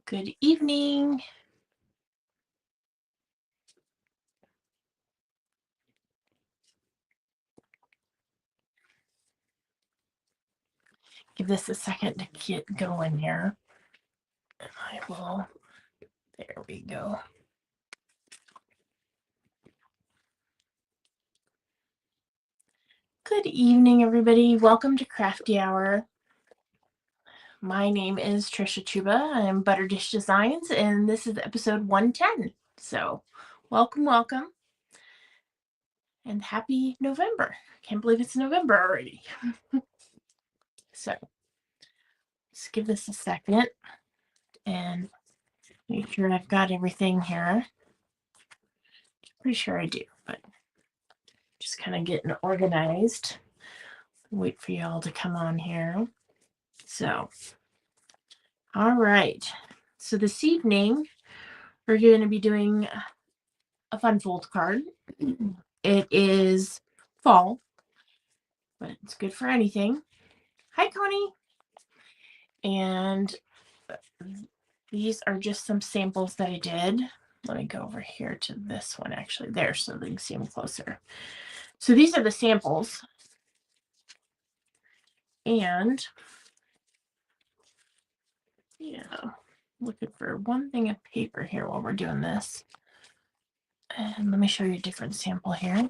Good evening. Give this a second to get going here. And I will, there we go. Good evening, everybody. Welcome to Crafty Hour. My name is Trisha Chuba. I'm ButterDish Designs, and this is episode 110. So welcome, welcome. And happy November. Can't believe it's November already. So let's give this a second and make sure I've got everything here. Pretty sure I do, but just kind of getting organized. Wait for y'all to come on here. So, all right. So this evening, we're going to be doing a fun fold card. It is fall, but it's good for anything. Hi, Connie. And these are just some samples that I did. Let me go over here to this one actually there so they can see them closer. So these are the samples. And yeah, looking for one thing of paper here while we're doing this. And let me show you a different sample here.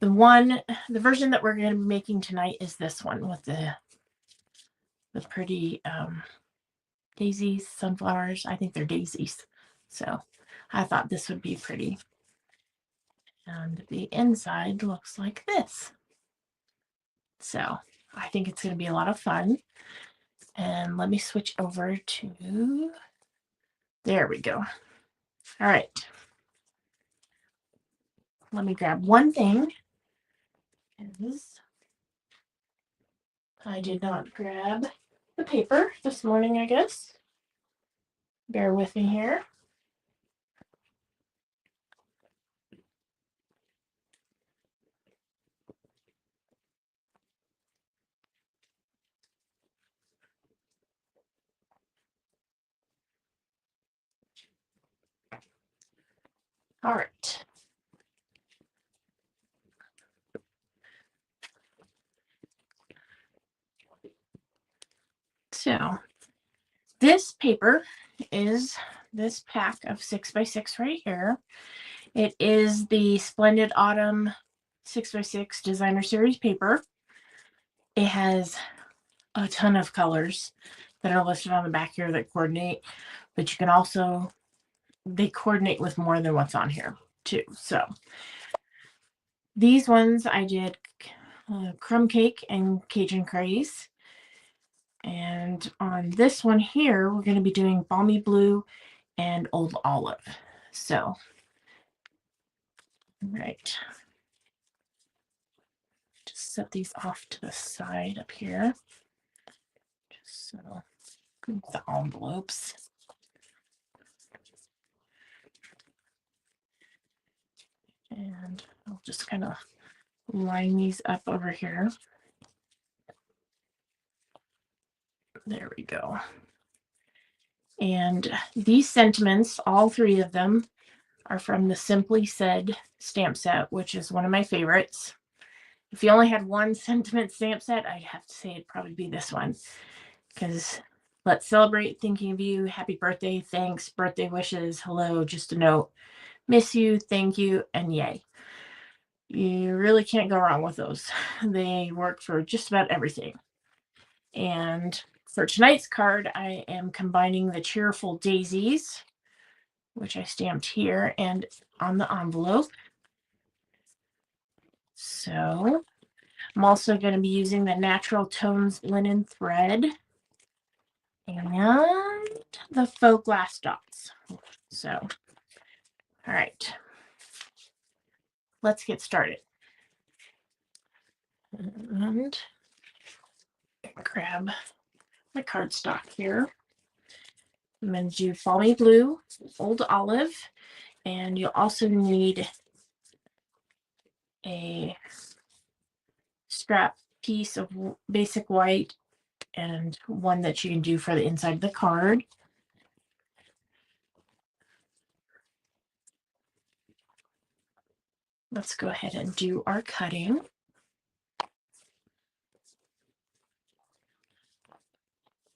The version that we're going to be making tonight is this one with the pretty daisies, sunflowers. I think they're daisies. So I thought this would be pretty. And the inside looks like this. So I think it's going to be a lot of fun. And let me switch over to, there we go. All right. Let me grab one thing. I did not grab the paper this morning, I guess. Bear with me here. All right. So this paper is this pack of 6x6 right here. It is the Splendid Autumn 6x6 Designer Series paper. It has a ton of colors that are listed on the back here that coordinate, but you can also, they coordinate with more than what's on here too. So these ones I did crumb cake and Cajun craze. And on this one here, we're going to be doing balmy blue and old olive. So, right. Just set these off to the side up here. Just so the envelopes. And I'll just kind of line these up over here. There we go. And these sentiments, all three of them, are from the Simply Said stamp set, which is one of my favorites. If you only had one sentiment stamp set, I'd have to say it'd probably be this one. Because let's celebrate thinking of you. Happy birthday, thanks, birthday wishes, hello, just a note, miss you, thank you, and yay. You really can't go wrong with those. They work for just about everything. And for tonight's card, I am combining the Cheerful Daisies, which I stamped here and on the envelope. So I'm also going to be using the Natural Tones linen thread and the faux glass dots. So, all right, let's get started. And grab my cardstock here. I'm going to do balmy blue, old olive, and you'll also need a strap piece of basic white and one that you can do for the inside of the card. let's go ahead and do our cutting.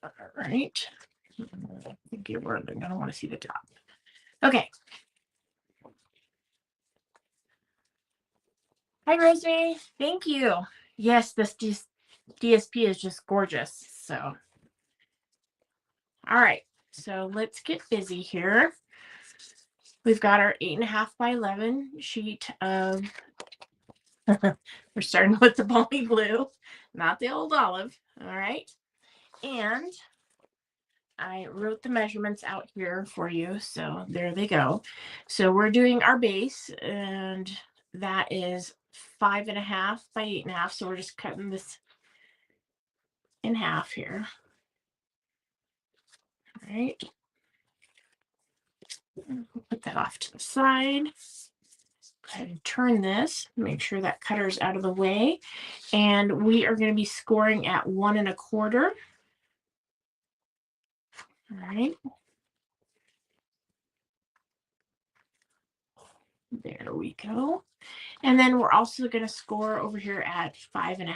All right. I think you're going to want to see the top. Okay. Hi, Rosemary. Thank you. Yes, this DSP is just gorgeous. So, all right. So let's get busy here. We've got our 8.5 by 11 sheet of, we're starting with the balmy blue, not the old olive. All right. And I wrote the measurements out here for you. So there they go. So we're doing our base, and that is 5.5 by 8.5. So we're just cutting this in half here. All right. Put that off to the side. Go ahead and turn this, make sure that cutter's out of the way. And we are going to be scoring at 1 1/4. All right. There we go. And then we're also going to score over here at 5.5.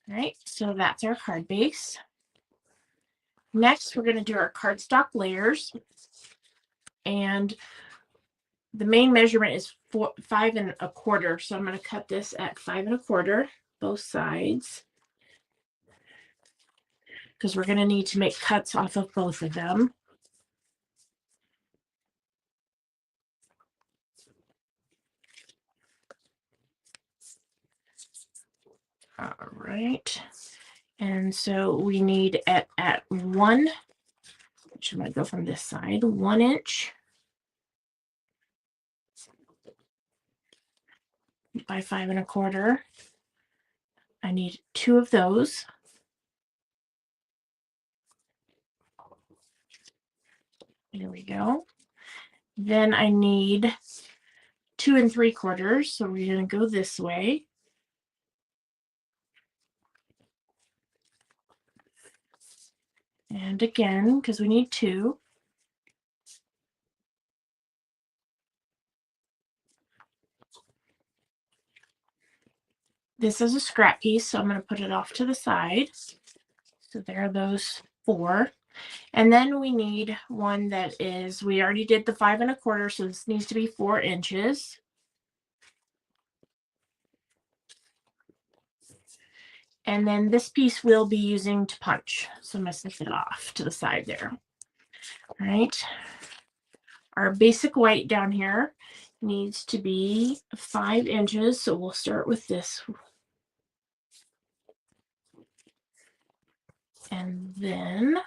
All right, so that's our card base. Next, we're going to do our cardstock layers. And the main measurement is 5 1/4. So I'm going to cut this at 5 1/4, both sides, because we're going to need to make cuts off of both of them. All right. And so we need at 1, which I'm going to go from this side, 1 inch by 5 1/4. I need 2 of those. There we go. Then I need 2 3/4. So we're going to go this way. And again, because we need 2. This is a scrap piece, so I'm going to put it off to the side. So there are those 4. And then we need one that is, we already did the 5 1/4, so this needs to be 4 inches. And then this piece we'll be using to punch. So I'm going to snip it off to the side there. All right. Our basic white down here needs to be 5 inches. So we'll start with this. And then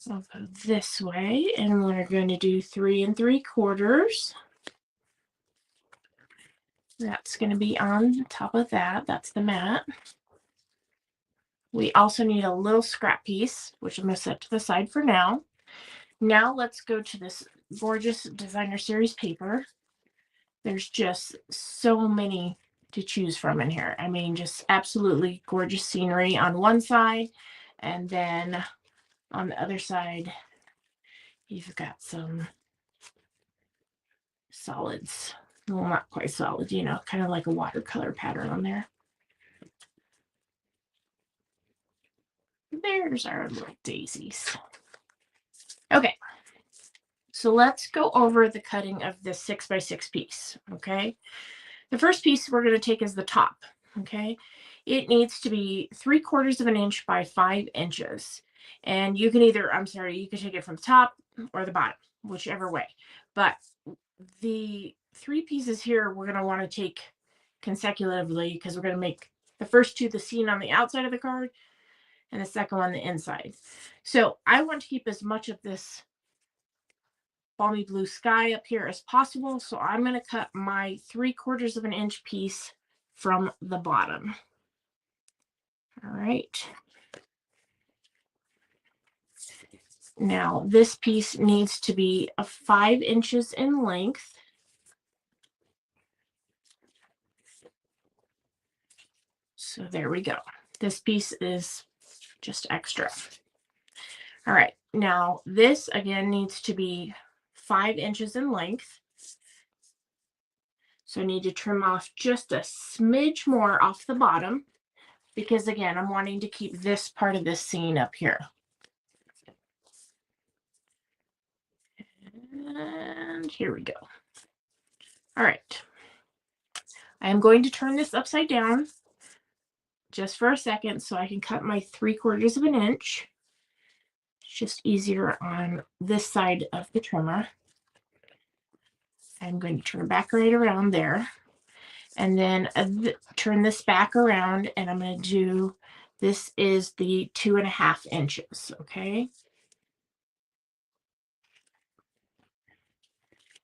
I'll go this way. And we're going to do 3 3/4. That's going to be on top of that. That's the mat. We also need a little scrap piece, which I'm going to set to the side for now. Now let's go to this gorgeous designer series paper. There's just so many to choose from in here. I mean, just absolutely gorgeous scenery on one side. And then on the other side, you've got some solids. Well, not quite solid, you know, kind of like a watercolor pattern on there. There's our little daisies. Okay. So let's go over the cutting of this 6 by 6 piece, okay? The first piece we're going to take is the top, okay? It needs to be 3/4 of an inch by 5 inches. And you can either, you can take it from the top or the bottom, whichever way. But the 3 pieces here, we're going to want to take consecutively because we're going to make the first 2 the scene on the outside of the card and the second one the inside. So I want to keep as much of this balmy blue sky up here as possible. So I'm going to cut my 3/4 of an inch piece from the bottom. All right. Now this piece needs to be 5 inches in length. So there we go. This piece is just extra. All right. Now this again needs to be 5 inches in length. So I need to trim off just a smidge more off the bottom because again, I'm wanting to keep this part of this seam up here. And here we go. All right. I am going to turn this upside down just for a second so I can cut my 3/4 of an inch. It's just easier on this side of the trimmer. I'm going to turn back right around there. And then turn this back around, and I'm going to do, this is the 2.5 inches, okay?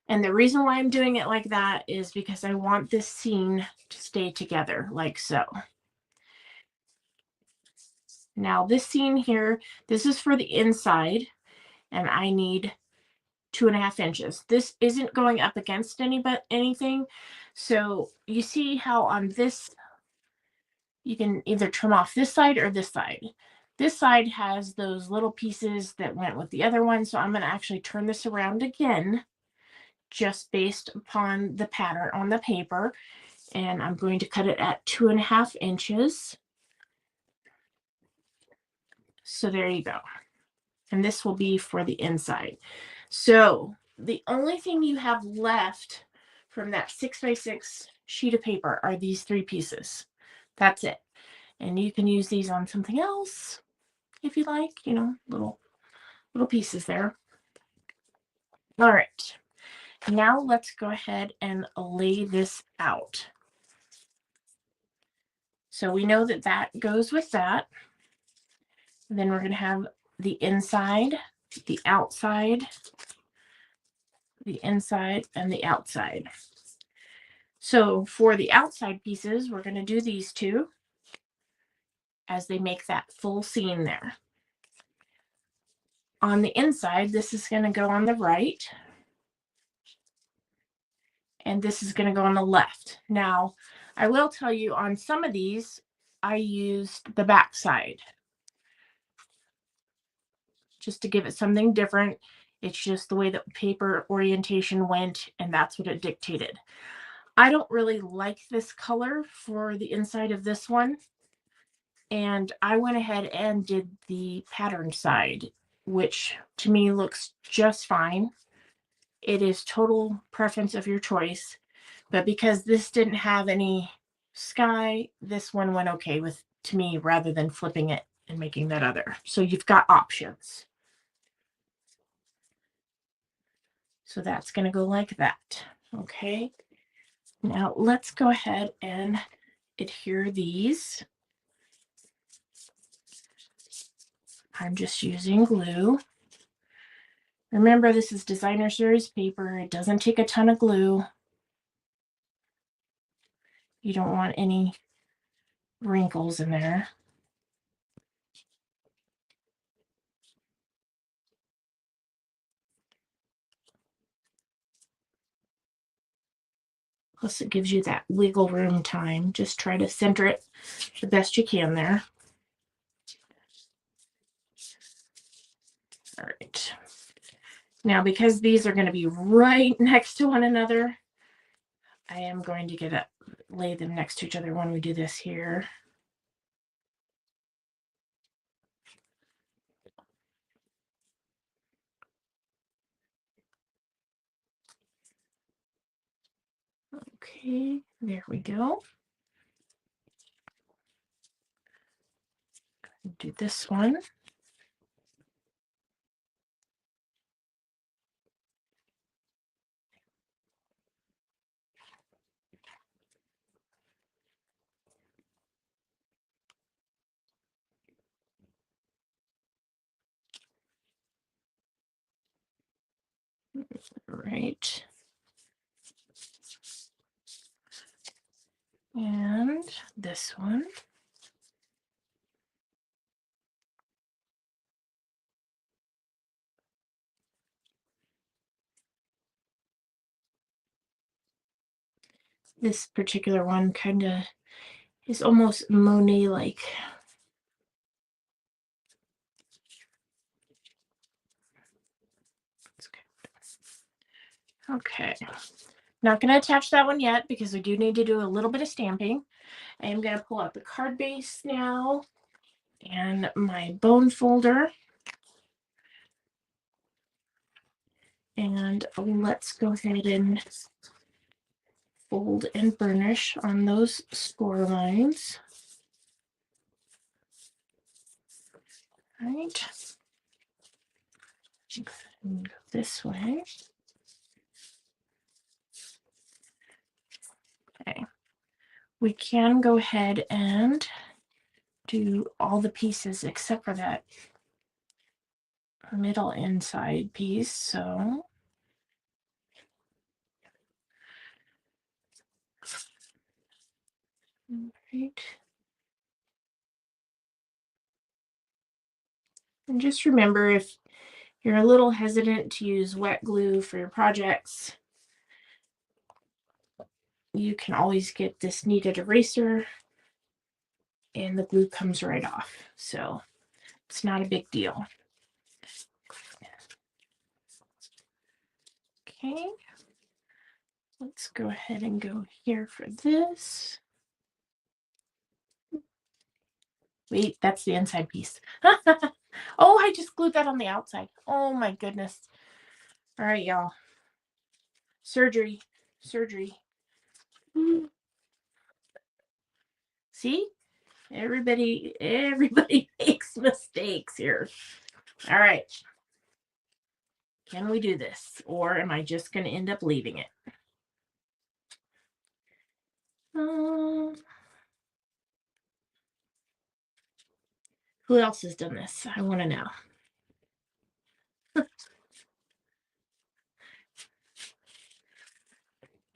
And the reason why I'm doing it like that is because I want this seam to stay together like so. Now this seam here, this is for the inside, and I need 2.5 inches. This isn't going up against anything. So you see how on this, you can either trim off this side or this side. This side has those little pieces that went with the other one. So I'm going to actually turn this around again, just based upon the pattern on the paper. And I'm going to cut it at 2.5 inches. So there you go. And this will be for the inside. So the only thing you have left from that 6x6 sheet of paper are these 3 pieces. That's it. And you can use these on something else if you like, you know, little pieces there. All right. Now let's go ahead and lay this out. So we know that that goes with that. And then we're going to have the inside, the outside, the inside, and the outside. So for the outside pieces, we're going to do these 2 as they make that full seam there. On the inside, this is going to go on the right, and this is going to go on the left. Now, I will tell you on some of these, I used the back side just to give it something different. It's just the way that paper orientation went, and that's what it dictated. I don't really like this color for the inside of this one, and I went ahead and did the pattern side, which to me looks just fine. It is total preference of your choice, but because this didn't have any sky, this one went okay with to me rather than flipping it and making that other. So you've got options. So that's going to go like that. Okay. Now let's go ahead and adhere these. I'm just using glue. Remember, this is designer series paper. It doesn't take a ton of glue. You don't want any wrinkles in there. Plus it gives you that wiggle room time. Just try to center it the best you can there. All right. Now, because these are going to be right next to one another, I am going to lay them next to each other when we do this here. Okay, there we go. Do this one. Right. And this one. This particular one kind of is almost Monet-like. Okay. Not going to attach that one yet because we do need to do a little bit of stamping. I am going to pull out the card base now and my bone folder. And let's go ahead and fold and burnish on those score lines. All right. Go this way. Okay. We can go ahead and do all the pieces except for that middle inside piece. So right. And just remember, if you're a little hesitant to use wet glue for your projects, you can always get this kneaded eraser and the glue comes right off. So it's not a big deal. Okay. Let's go ahead and go here for this. Wait, that's the inside piece. Oh, I just glued that on the outside. Oh my goodness. All right, y'all. Surgery. See? Everybody makes mistakes here. All right. Can we do this? Or am I just going to end up leaving it? Who else has done this? I want to know.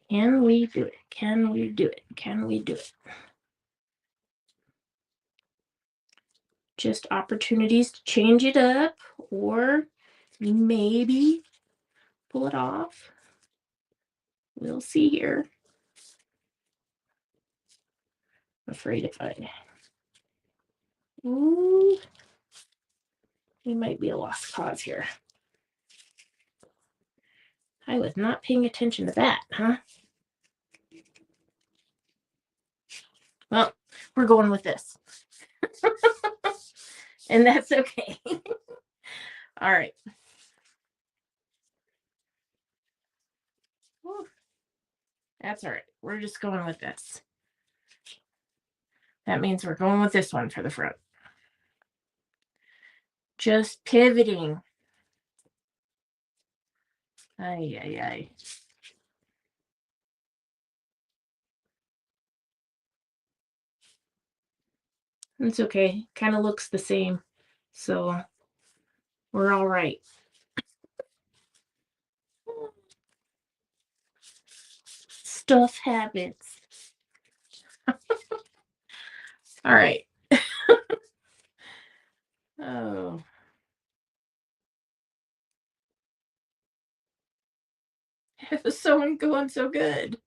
Can we do it? Can we do it? Can we do it? Just opportunities to change it up or maybe pull it off. We'll see here. I'm afraid if I... Ooh, we might be a lost cause here. I was not paying attention to that, huh? Well, we're going with this. And that's okay. All right. Whew. That's all right. We're just going with this. That means we're going with this one for the front. Just pivoting. Ay, ay, ay. It's okay. Kind of looks the same. So we're all right. Stuff happens. All right. Oh. It was so going so good.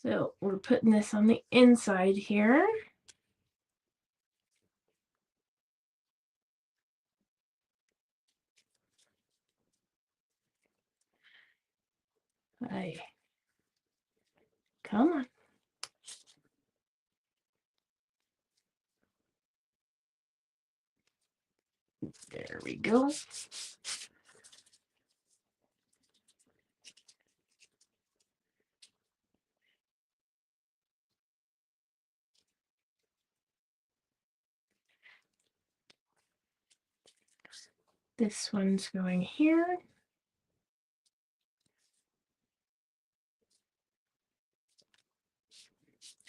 So we're putting this on the inside here. Hey, come on. There we go. This one's going here.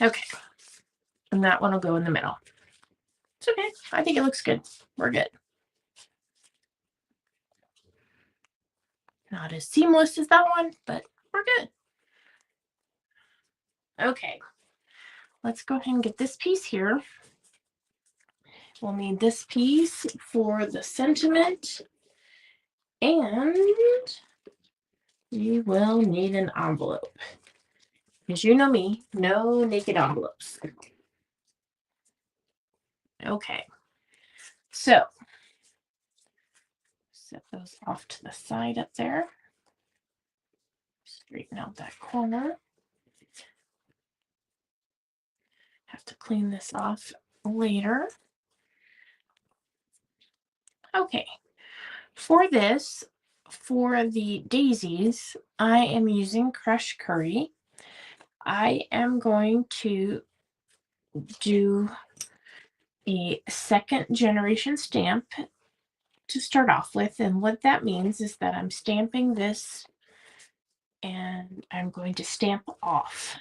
Okay. And that one will go in the middle. It's okay. I think it looks good. We're good. Not as seamless as that one, but we're good. Okay. Let's go ahead and get this piece here. We'll need this piece for the sentiment. And we will need an envelope. Because you know me, no naked envelopes. Okay. So Set those off to the side up there. Straighten out that corner. Have to clean this off later. Okay, for this, for the daisies, I am using crushed curry. I am going to do a second generation stamp to start off with, and what that means is that I'm stamping this and I'm going to stamp off.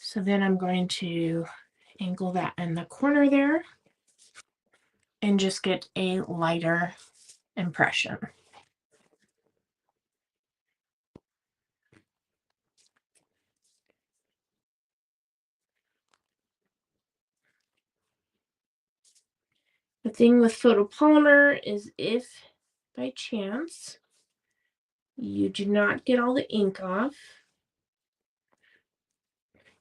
So then I'm going to angle that in the corner there and just get a lighter impression. The thing with photopolymer is if by chance you do not get all the ink off,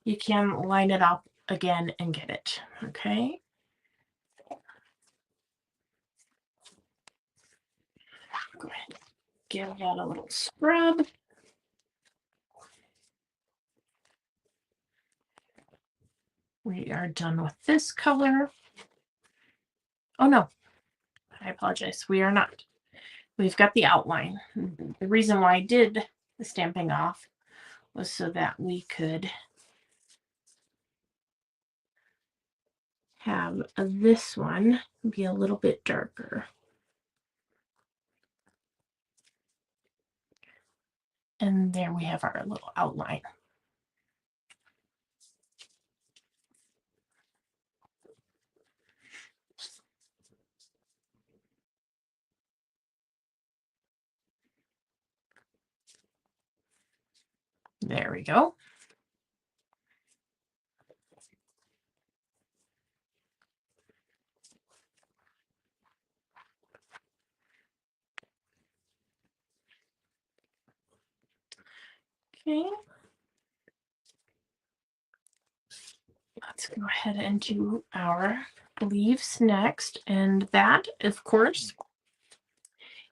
you can line it up again and get it, okay? Go ahead and give that a little scrub. We are done with this color. Oh no, I apologize. We are not. We've got the outline. The reason why I did the stamping off was so that we could have this one be a little bit darker. And there we have our little outline. There we go. Okay. Let's go ahead and do our leaves next. And that, of course,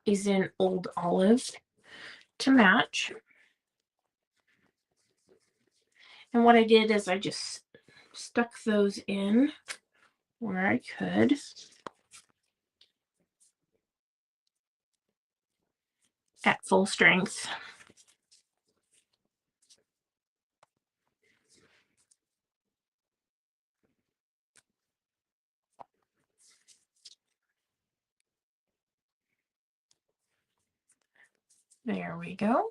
is in Old Olive to match. And what I did is I just stuck those in where I could. At full strength. There we go.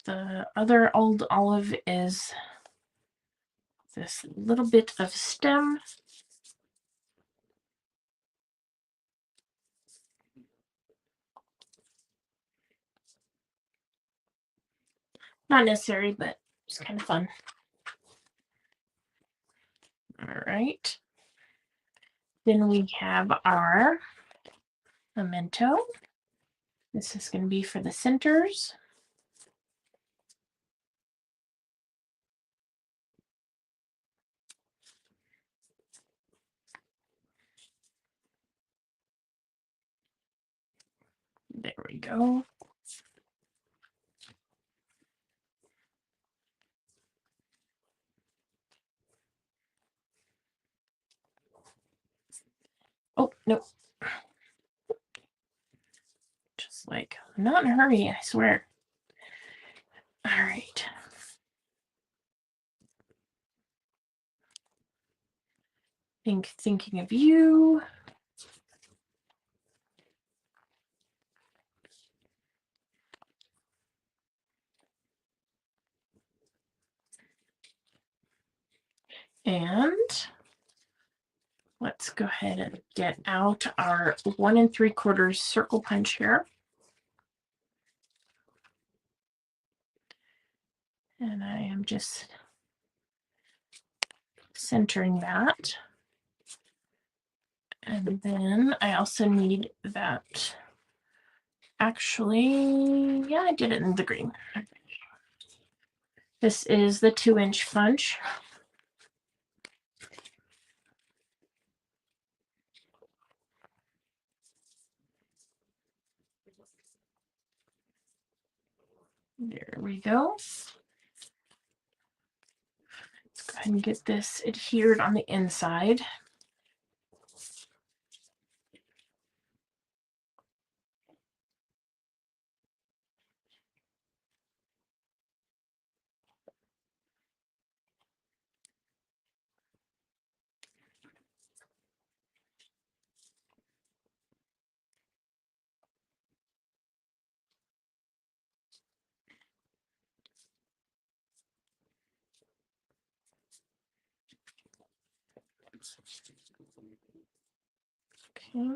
The other Old Olive is this little bit of stem. Not necessary, but it's kind of fun. All right. Then we have our memento. This is going to be for the centers. There we go. Oh, no. Just like, I'm not in a hurry, I swear. All right. Thinking of you. And let's go ahead and get out our 1 3/4 circle punch here. And I am just centering that. And then I also need that. Actually, yeah, I did it in the green. This is the 2-inch punch. There we go. Let's go ahead and get this adhered on the inside. Okay.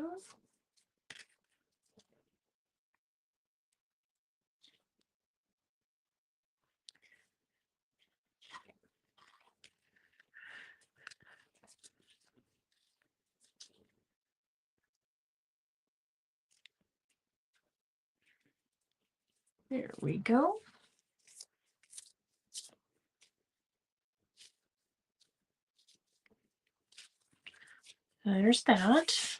There we go. There's that.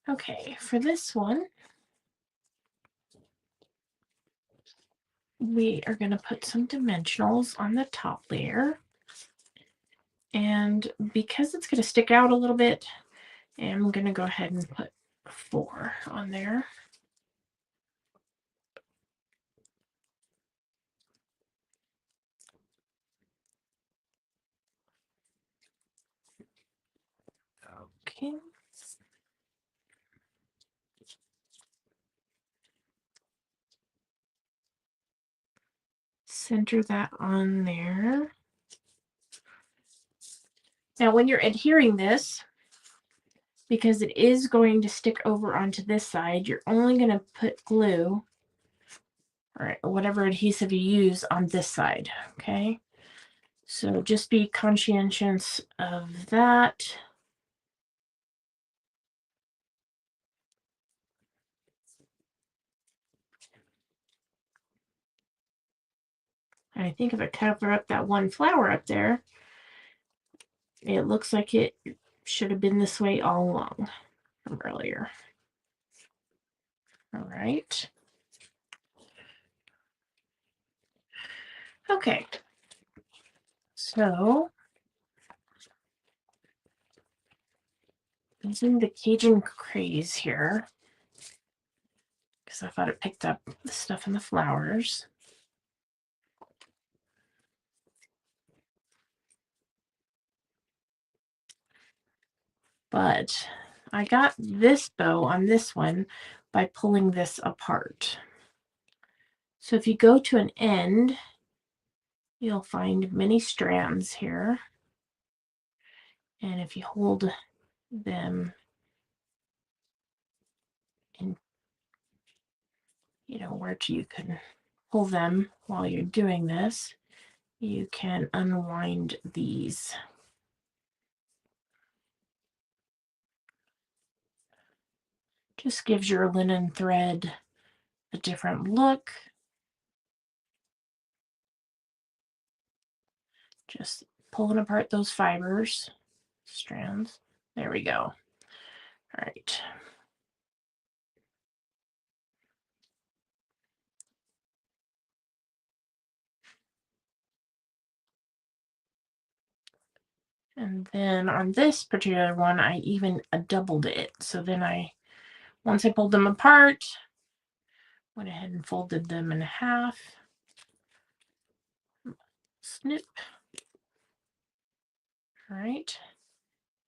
Okay, for this one, we are going to put some dimensionals on the top layer. And because it's going to stick out a little bit, I'm going to go ahead and put 4 on there. Okay. Center that on there. Now, when you're adhering this, because it is going to stick over onto this side, you're only going to put glue or whatever adhesive you use on this side, okay? So just be conscientious of that. And I think if I cover up that one flower up there, it looks like it should have been this way all along from earlier. All right. Okay. So using the Cajun craze here, because I thought it picked up the stuff in the flowers. But I got this bow on this one by pulling this apart. So if you go to an end, you'll find many strands here. And if you hold them in, where you can pull them while you're doing this, you can unwind these. Just gives your linen thread a different look. Just pulling apart those fibers, strands. There we go. All right. And then on this particular one, I even doubled it. So then once I pulled them apart, went ahead and folded them in half. Snip. All right.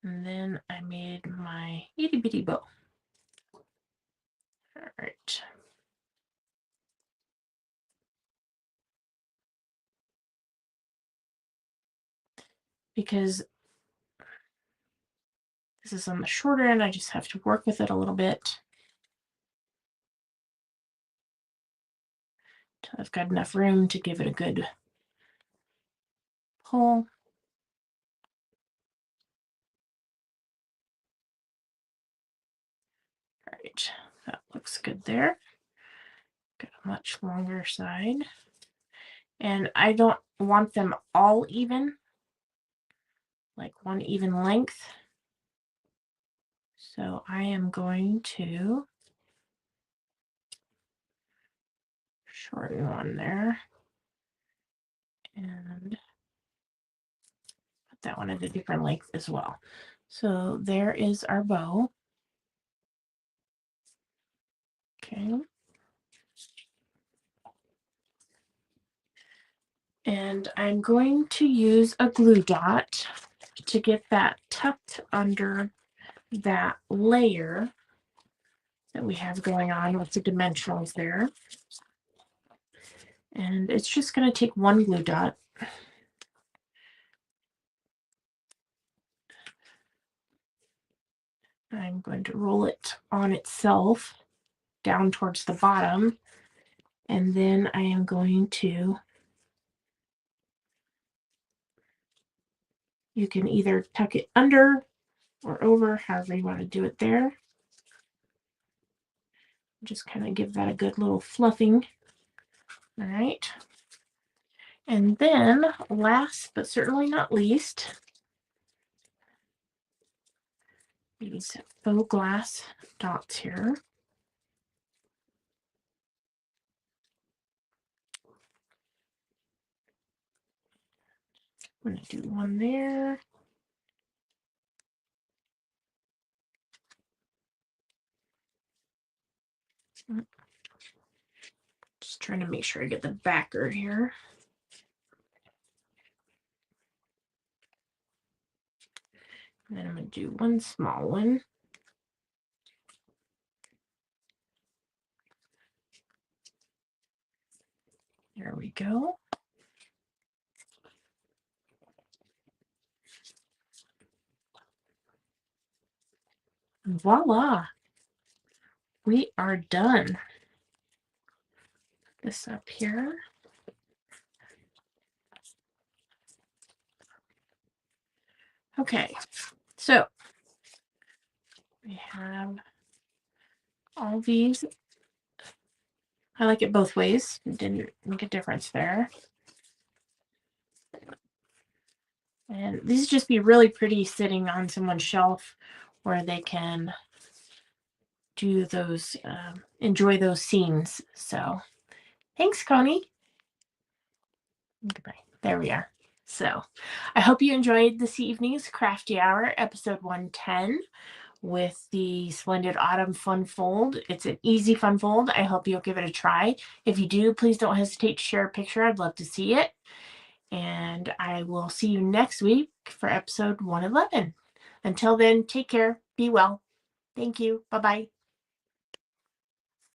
And then I made my itty bitty bow. All right. Because this is on the shorter end, I just have to work with it a little bit. Till I've got enough room to give it a good pull. All right, that looks good there. Got a much longer side. And I don't want them all even, like one even length. So I am going to shorten one there. And put that one at a different length as well. So there is our bow. Okay. And I'm going to use a glue dot to get that tucked under that layer that we have going on with the dimensionals there. And it's just going to take one glue dot. I'm going to roll it on itself down towards the bottom. And then I am going to, you can either tuck it under or over, however you want to do it there. Just kind of give that a good little fluffing. All right. And then last but certainly not least, these faux glass dots here. I'm going to do one there. Just trying to make sure I get the backer here. And then I'm going to do one small one. There we go. And voila, we are done. Put this up here. Okay, so we have all these. I like it both ways. It didn't make a difference there. And these just be really pretty sitting on someone's shelf where they can do those, enjoy those scenes. So thanks, Connie. Goodbye. There we are. So I hope you enjoyed this evening's Crafty Hour, episode 110, with the Splendid Autumn Fun Fold. It's an easy fun fold. I hope you'll give it a try. If you do, please don't hesitate to share a picture. I'd love to see it. And I will see you next week for episode 111. Until then, take care. Be well. Thank you. Bye-bye.